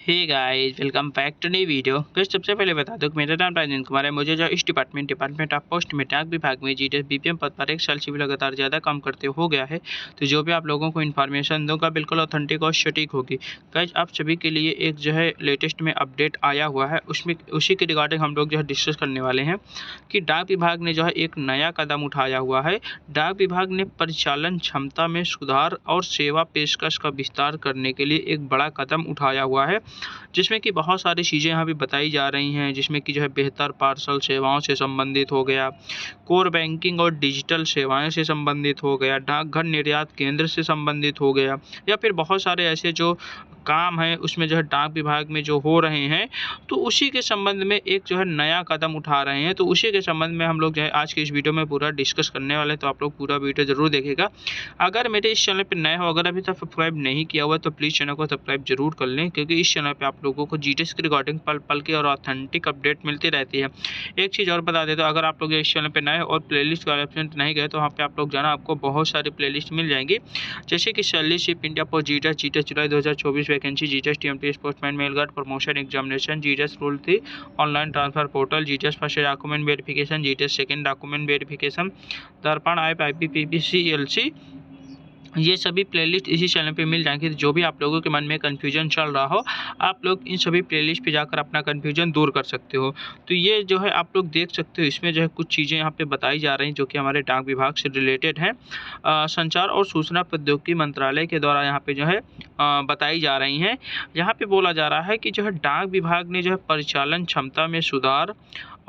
Hey guys, welcome back to new video. Guys, सबसे पहले बता दूं कि मेरा नाम राजेंद्र कुमार है। मुझे जो इस डिपार्टमेंट ऑफ पोस्ट में डाक विभाग में जीडीएस बीपीएम पद पर 1 साल से भी लगातार ज़्यादा काम करते हो गया है। तो जो भी आप लोगों को इन्फॉर्मेशन दूंगा बिल्कुल ऑथेंटिक और सटीक होगी। गाइस, आप सभी के लिए एक जो है लेटेस्ट में अपडेट आया हुआ है, उसमें उसी के रिगार्डिंग हम लोग जो है डिस्कस करने वाले हैं कि डाक विभाग ने जो है एक नया कदम उठाया हुआ है। डाक विभाग ने परिचालन क्षमता में सुधार और सेवा पेशकश का विस्तार करने के लिए एक बड़ा कदम उठाया हुआ है, जिसमें कि बहुत सारी चीज़ें यहाँ भी बताई जा रही हैं, जिसमें कि जो है बेहतर पार्सल सेवाओं से संबंधित हो गया, कोर बैंकिंग और डिजिटल सेवाएं से संबंधित हो गया, डाकघर निर्यात केंद्र से संबंधित हो गया, या फिर बहुत सारे ऐसे जो काम है उसमें जो है डाक विभाग में जो हो रहे हैं, तो उसी के संबंध में एक जो है नया कदम उठा रहे हैं। तो उसी के संबंध में हम लोग जो है आज की इस वीडियो में पूरा डिस्कस करने वाले हैं, तो आप लोग पूरा वीडियो ज़रूर देखिएगा। अगर मेरे इस चैनल पर नए हो, अगर अभी तक सब्सक्राइब नहीं किया हुआ तो प्लीज़ चैनल को सब्सक्राइब जरूर कर लें, क्योंकि इस चैनल पर आप लोगों को जीडीएस की रिगार्डिंग पल पल की और ऑथेंटिक अपडेट मिलती रहती है। एक चीज़ और बता देता हूँ, अगर आप लोग इस चैनल पर नए और प्लेलिस्ट का ऑप्शन नहीं गए तो वहाँ पे आप लोग जाना, आपको बहुत सारी प्लेलिस्ट मिल जाएंगी, जैसे कि सैलरीशिप इंडिया पर GDS July 2024 vacancy, GDS TMTS postman mail guard promotion examination, GDS rule 3 online transfer portal, GDS first document verification, GDS second document verification, Darpan app IPPC LC, ये सभी प्लेलिस्ट इसी चैनल पे मिल जाएंगे। जो भी आप लोगों के मन में कन्फ्यूजन चल रहा हो, आप लोग इन सभी प्लेलिस्ट पे जाकर अपना कन्फ्यूजन दूर कर सकते हो। तो ये जो है आप लोग देख सकते हो, इसमें जो है कुछ चीज़ें यहाँ पे बताई जा रही हैं जो कि हमारे डाक विभाग से रिलेटेड हैं। संचार और सूचना प्रौद्योगिकी मंत्रालय के द्वारा यहाँ पे जो है बताई जा रही हैं। यहाँ पे बोला जा रहा है कि जो है डाक विभाग ने जो है परिचालन क्षमता में सुधार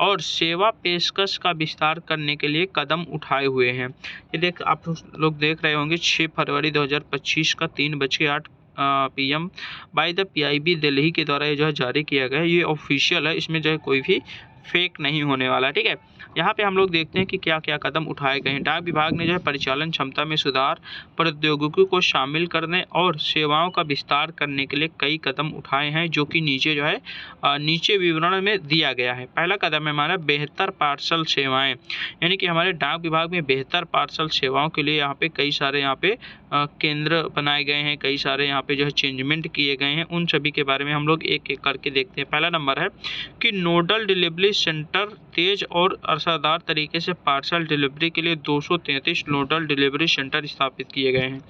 और सेवा पेशकश का विस्तार करने के लिए कदम उठाए हुए हैं। ये आप लोग देख रहे होंगे 6 फरवरी 2025 का 3:08 PM by the PIB Delhi के द्वारा ये जो है जारी किया गया है। ये ऑफिशियल है, इसमें जो है कोई भी फेक नहीं होने वाला, ठीक है। यहाँ पे हम लोग देखते हैं कि क्या क्या कदम उठाए गए हैं। डाक विभाग ने जो है परिचालन क्षमता में सुधार, प्रौद्योगिकी को शामिल करने और सेवाओं का विस्तार करने के लिए कई कदम उठाए हैं, जो कि नीचे जो है नीचे विवरण में दिया गया है। पहला कदम है हमारा बेहतर पार्सल सेवाएं, यानी कि हमारे डाक विभाग में बेहतर पार्सल सेवाओं के लिए यहाँ पे कई सारे यहाँ पे केंद्र बनाए गए हैं, कई सारे यहाँ पे जो है चेंजमेंट किए गए हैं। उन सभी के बारे में हम लोग एक एक करके देखते हैं। पहला नंबर है कि नोडल डिलीवरी सेंटर तेज और असरदार तरीके से पार्सल डिलीवरी के लिए 233 नोडल डिलीवरी सेंटर स्थापित किए गए हैं,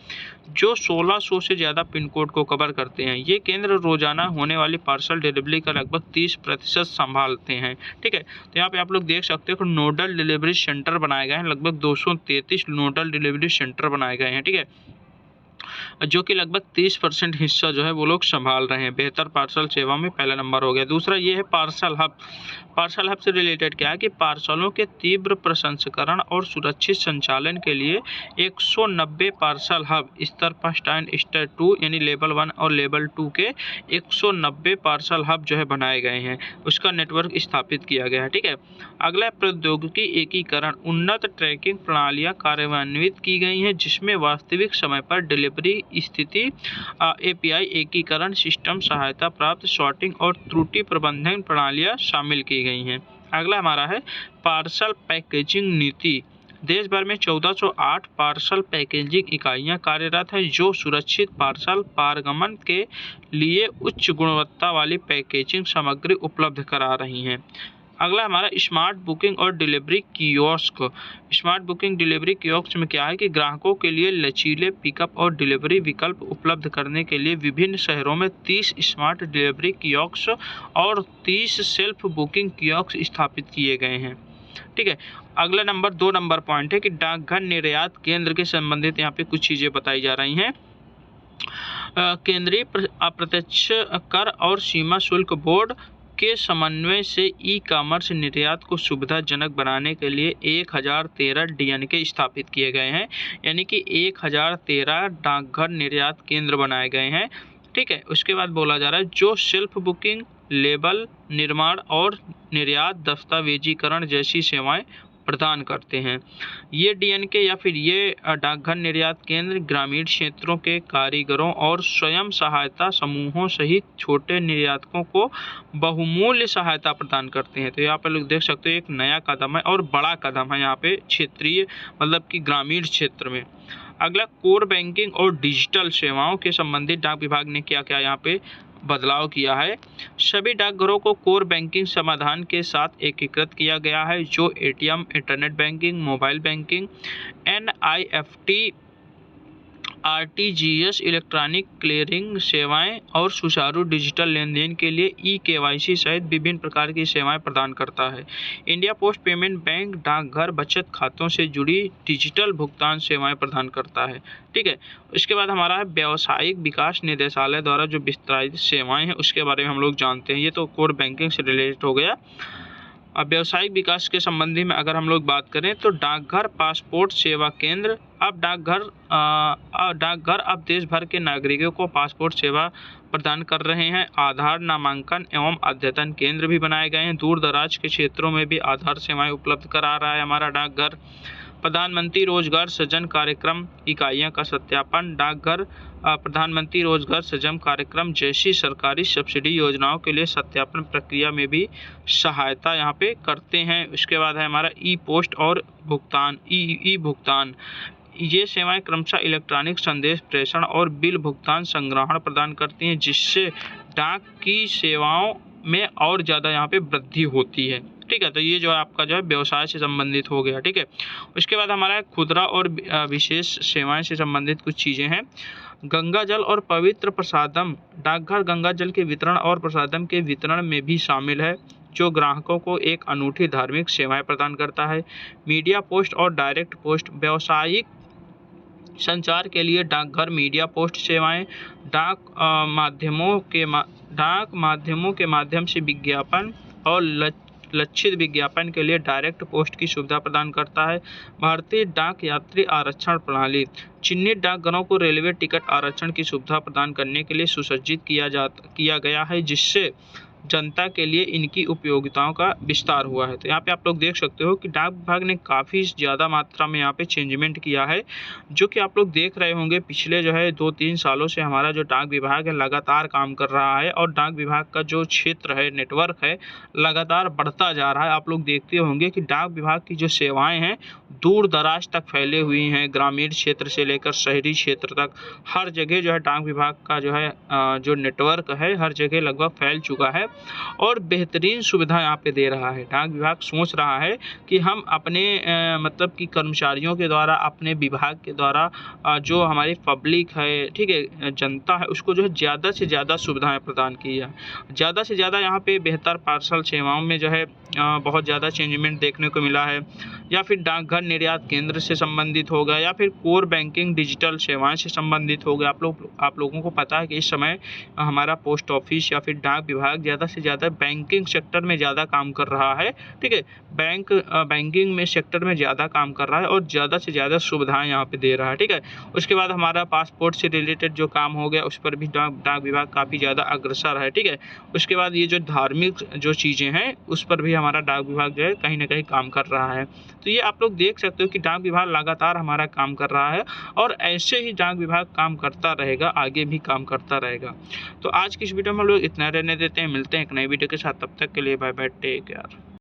जो 1600 से ज़्यादा पिन कोड को कवर करते हैं। ये केंद्र रोजाना होने वाली पार्सल डिलीवरी का लगभग 30% संभालते हैं, ठीक है। तो यहाँ पे आप लोग देख सकते हो कि नोडल डिलीवरी सेंटर बनाए गए हैं, लगभग 233 नोडल डिलीवरी सेंटर बनाए गए हैं, ठीक है, जो कि लगभग 30% हिस्सा जो है वो लोग संभाल रहे हैं। बेहतर पार्सल सेवा में पहला नंबर हो गया। दूसरा ये है पार्सल हब। पार्सल हब से रिलेटेड क्या है कि पार्सलों के तीव्र प्रसंस्करण और सुरक्षित संचालन के लिए 190 पार्सल हब स्तर फर्स्ट एंड स्तर 2 यानी लेवल 1 और लेवल 2 के 190 पार्सल हब जो है बनाए गए हैं, उसका नेटवर्क स्थापित किया गया है, ठीक है। अगला प्रौद्योगिकी एकीकरण। उन्नत ट्रैकिंग प्रणालियाँ कार्यान्वित की गई हैं, जिसमें वास्तविक समय पर डिलीवरी स्थिति, API एकीकरण, सिस्टम सहायता प्राप्त सॉर्टिंग और त्रुटि प्रबंधन प्रणालियाँ शामिल की गई हैं। अगला हमारा है पार्सल पैकेजिंग नीति। देश भर में 1408 पार्सल पैकेजिंग इकाइयाँ कार्यरत हैं, जो सुरक्षित पार्सल पारगमन के लिए उच्च गुणवत्ता वाली पैकेजिंग सामग्री उपलब्ध करा रही हैं। अगला हमारा स्मार्ट बुकिंग और delivery kiosk. Smart booking delivery kiosk में क्या है कि ग्राहकों के लिए लचीले पिकअप और डिलीवरी विकल्प उपलब्ध करने के लिए विभिन्न शहरों में 30 स्मार्ट डिलीवरी कियोस्क और 30 सेल्फ बुकिंग कियोस्क स्थापित किए गए हैं, ठीक है। अगला नंबर 2 नंबर पॉइंट है कि डाकघर निर्यात केंद्र के संबंधित यहाँ पे कुछ चीज़ें बताई जा रही हैं। केंद्रीय अप्रत्यक्ष कर और सीमा शुल्क बोर्ड के समन्वय से ई कॉमर्स निर्यात को सुविधाजनक बनाने के लिए 1013 DNK स्थापित किए गए हैं, यानी कि 1013 डाकघर निर्यात केंद्र बनाए गए हैं, ठीक है। उसके बाद बोला जा रहा है जो सेल्फ बुकिंग, लेबल निर्माण और निर्यात दस्तावेजीकरण जैसी सेवाएं प्रदान करते हैं। ये DNK या फिर ये डाकघर निर्यात केंद्र ग्रामीण क्षेत्रों के कारीगरों और स्वयं सहायता समूहों सहित छोटे निर्यातकों को बहुमूल्य सहायता प्रदान करते हैं। तो यहाँ पर लोग देख सकते हो एक नया कदम है और बड़ा कदम है यहाँ पे क्षेत्रीय मतलब कि ग्रामीण क्षेत्र में। अगला कोर बैंकिंग और डिजिटल सेवाओं के संबंधित डाक विभाग ने क्या क्या यहाँ पे बदलाव किया है। सभी डाकघरों को कोर बैंकिंग समाधान के साथ एकीकृत किया गया है, जो ATM, internet banking, mobile banking, NIFT, RTGS, electronic clearing सेवाएं और सुचारू डिजिटल लेनदेन के लिए ई-केवाईसी सहित विभिन्न प्रकार की सेवाएं प्रदान करता है। इंडिया पोस्ट पेमेंट बैंक डाकघर बचत खातों से जुड़ी डिजिटल भुगतान सेवाएं प्रदान करता है। ठीक है, इसके बाद हमारा है व्यावसायिक विकास निदेशालय द्वारा जो विस्तारित सेवाएं हैं उसके बारे में हम लोग जानते हैं। ये तो कोर बैंकिंग से रिलेटेड हो गया। अब व्यावसायिक विकास के संबंधी में अगर हम लोग बात करें तो डाकघर पासपोर्ट सेवा केंद्र, अब डाकघर अब देश भर के नागरिकों को पासपोर्ट सेवा प्रदान कर रहे हैं। आधार नामांकन एवं अद्यतन केंद्र भी बनाए गए हैं। दूर दराज के क्षेत्रों में भी आधार सेवाएं उपलब्ध करा रहा है हमारा डाकघर। प्रधानमंत्री रोजगार सृजन कार्यक्रम इकाइयों का सत्यापन, डाकघर प्रधानमंत्री रोजगार सृजन कार्यक्रम जैसी सरकारी सब्सिडी योजनाओं के लिए सत्यापन प्रक्रिया में भी सहायता यहाँ पे करते हैं। उसके बाद है हमारा ई पोस्ट और भुगतान, ई भुगतान। ये सेवाएं क्रमशः इलेक्ट्रॉनिक संदेश प्रेषण और बिल भुगतान संग्रहण प्रदान करती हैं, जिससे डाक की सेवाओं में और ज़्यादा यहाँ पे वृद्धि होती है। ठीक है, तो ये जो है आपका जो है व्यवसाय से संबंधित हो गया। ठीक है, उसके बाद हमारा खुदरा और विशेष सेवाएं से संबंधित कुछ चीज़ें हैं। गंगा जल और पवित्र प्रसादम, डाकघर गंगा जल के वितरण और प्रसादम के वितरण में भी शामिल है, जो ग्राहकों को एक अनूठी धार्मिक सेवाएं प्रदान करता है। मीडिया पोस्ट और डायरेक्ट पोस्ट, व्यावसायिक संचार के लिए डाकघर मीडिया पोस्ट सेवाएं, डाक माध्यमों के माध्यम से विज्ञापन और लक्षित विज्ञापन के लिए डायरेक्ट पोस्ट की सुविधा प्रदान करता है। भारतीय डाक यात्री आरक्षण प्रणाली, चिन्हित डाकघरों को रेलवे टिकट आरक्षण की सुविधा प्रदान करने के लिए सुसज्जित किया गया है, जिससे जनता के लिए इनकी उपयोगिताओं का विस्तार हुआ है। तो यहाँ पे आप लोग देख सकते हो कि डाक विभाग ने काफ़ी ज़्यादा मात्रा में यहाँ पे चेंजमेंट किया है, जो कि आप लोग देख रहे होंगे पिछले जो है 2-3 सालों से हमारा जो डाक विभाग है लगातार काम कर रहा है, और डाक विभाग का जो क्षेत्र है, नेटवर्क है, लगातार बढ़ता जा रहा है। आप लोग देखते होंगे कि डाक विभाग की जो सेवाएँ हैं दूर दराज तक फैले हुई हैं, ग्रामीण क्षेत्र से लेकर शहरी क्षेत्र तक हर जगह जो है डाक विभाग का जो है जो नेटवर्क है हर जगह लगभग फैल चुका है और बेहतरीन सुविधा यहाँ पे दे रहा है। डाक विभाग सोच रहा है कि हम अपने मतलब कि कर्मचारियों के द्वारा, अपने विभाग के द्वारा जो हमारी पब्लिक है, ठीक है, जनता है, उसको जो है ज़्यादा से ज़्यादा सुविधाएं प्रदान की है। ज़्यादा से ज़्यादा यहाँ पे बेहतर पार्सल सेवाओं में जो है बहुत ज़्यादा चेंजमेंट देखने को मिला है, या फिर डाकघर निर्यात केंद्र से संबंधित हो गया, या फिर कोर बैंकिंग डिजिटल सेवाएं से संबंधित हो गया। आप लोगों को पता है कि इस समय हमारा पोस्ट ऑफिस या फिर डाक विभाग ज़्यादा से ज़्यादा बैंकिंग सेक्टर में ज़्यादा काम कर रहा है। ठीक है, बैंकिंग में सेक्टर में ज़्यादा काम कर रहा है और ज़्यादा से ज़्यादा सुविधाएं यहाँ पे दे रहा है। ठीक है, उसके बाद हमारा पासपोर्ट से रिलेटेड जो काम हो गया उस पर भी डाक विभाग काफ़ी ज़्यादा अग्रसर है। ठीक है, उसके बाद ये जो धार्मिक जो चीज़ें हैं उस पर भी हमारा डाक विभाग जो है कहीं ना कहीं काम कर रहा है। तो ये आप लोग देख सकते हो कि डाक विभाग लगातार हमारा काम कर रहा है और ऐसे ही डाक विभाग काम करता रहेगा, आगे भी काम करता रहेगा। तो आज की इस वीडियो में हम लोग इतना रहने देते हैं, मिलते हैं एक नई वीडियो के साथ, तब तक के लिए बाय बाय, टेक केयर।